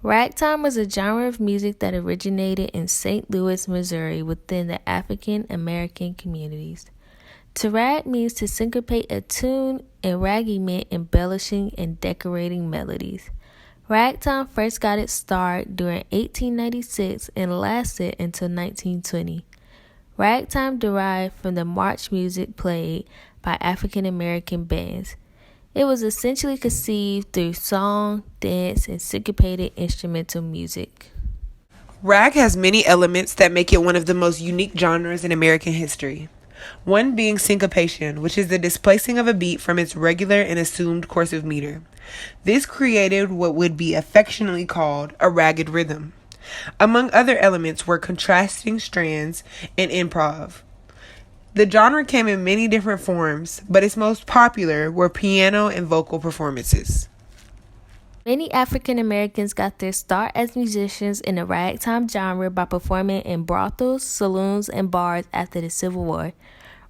Ragtime was a genre of music that originated in St. Louis, Missouri within the African American communities. To rag means to syncopate a tune, and raggy meant embellishing and decorating melodies. Ragtime first got its start during 1896 and lasted until 1920. Ragtime derived from the march music played by African American bands. It was essentially conceived through song, dance, and syncopated instrumental music. Rag has many elements that make it one of the most unique genres in American history. One being syncopation, which is the displacing of a beat from its regular and assumed course of meter. This created what would be affectionately called a ragged rhythm. Among other elements were contrasting strands and improv. The genre came in many different forms, but its most popular were piano and vocal performances. Many African Americans got their start as musicians in the ragtime genre by performing in brothels, saloons, and bars after the Civil War.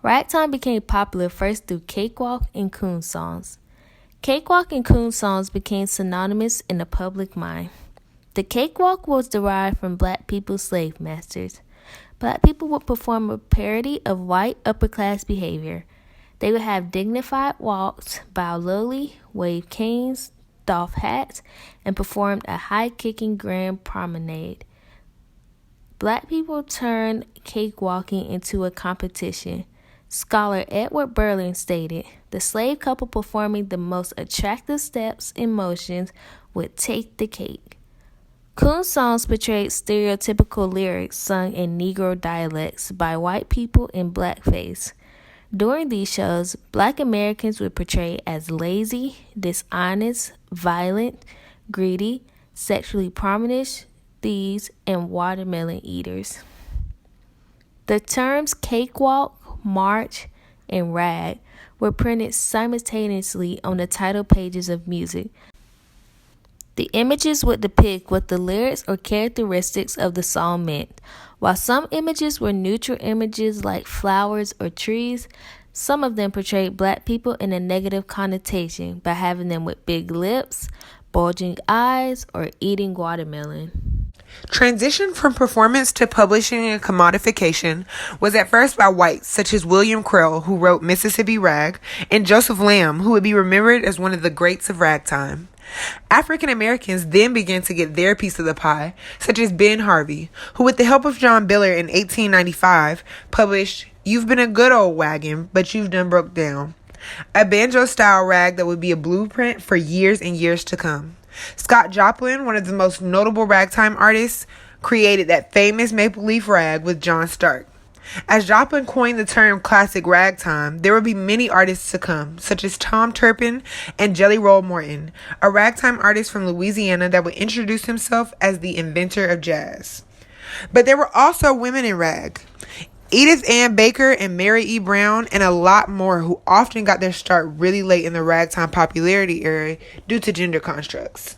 Ragtime became popular first through cakewalk and coon songs. Cakewalk and coon songs became synonymous in the public mind. The cakewalk was derived from black people's slave masters. Black people would perform a parody of white upper-class behavior. They would have dignified walks, bow lowly, wave canes, doff hats, and performed a high-kicking grand promenade. Black people turned cakewalking into a competition. Scholar Edward Berlin stated, the slave couple performing the most attractive steps and motions would take the cake. Coon songs portrayed stereotypical lyrics sung in Negro dialects by white people in blackface. During these shows, black Americans were portrayed as lazy, dishonest, violent, greedy, sexually promiscuous, thieves, and watermelon eaters. The terms cakewalk, march, and rag were printed simultaneously on the title pages of music. The images would depict what the lyrics or characteristics of the song meant. While some images were neutral images like flowers or trees, some of them portrayed black people in a negative connotation by having them with big lips, bulging eyes, or eating watermelon. Transition from performance to publishing and commodification was at first by whites such as William Crell, who wrote Mississippi Rag, and Joseph Lamb, who would be remembered as one of the greats of ragtime. African Americans then began to get their piece of the pie, such as Ben Harvey, who with the help of John Biller in 1895 published You've Been a Good Old Wagon, But You've Done Broke Down, a banjo-style rag that would be a blueprint for years and years to come. Scott Joplin, one of the most notable ragtime artists, created that famous maple leaf rag with John Stark. As Joplin coined the term classic ragtime, there would be many artists to come, such as Tom Turpin and Jelly Roll Morton, a ragtime artist from Louisiana that would introduce himself as the inventor of jazz. But there were also women in rag. Edith Ann Baker and Mary E. Brown, and a lot more who often got their start really late in the ragtime popularity era due to gender constructs.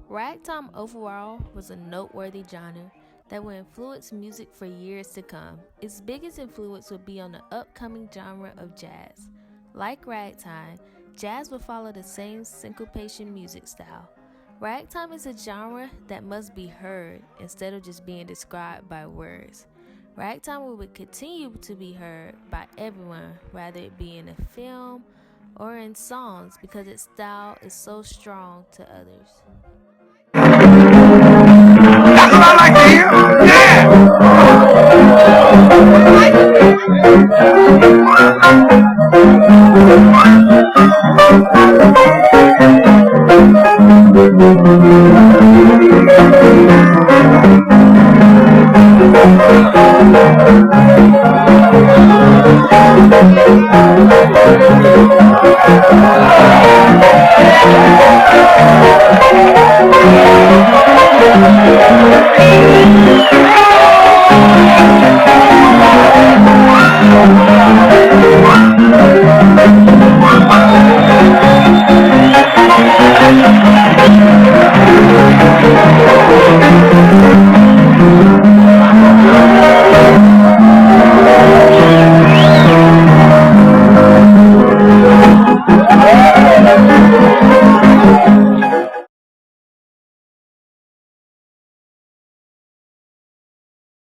Ragtime overall was a noteworthy genre that will influence music for years to come. Its biggest influence would be on the upcoming genre of jazz. Like ragtime, jazz will follow the same syncopation music style. Ragtime is a genre that must be heard instead of just being described by words. Ragtime will continue to be heard by everyone, whether it be in a film or in songs, because its style is so strong to others. That's what I like to hear. Yeah.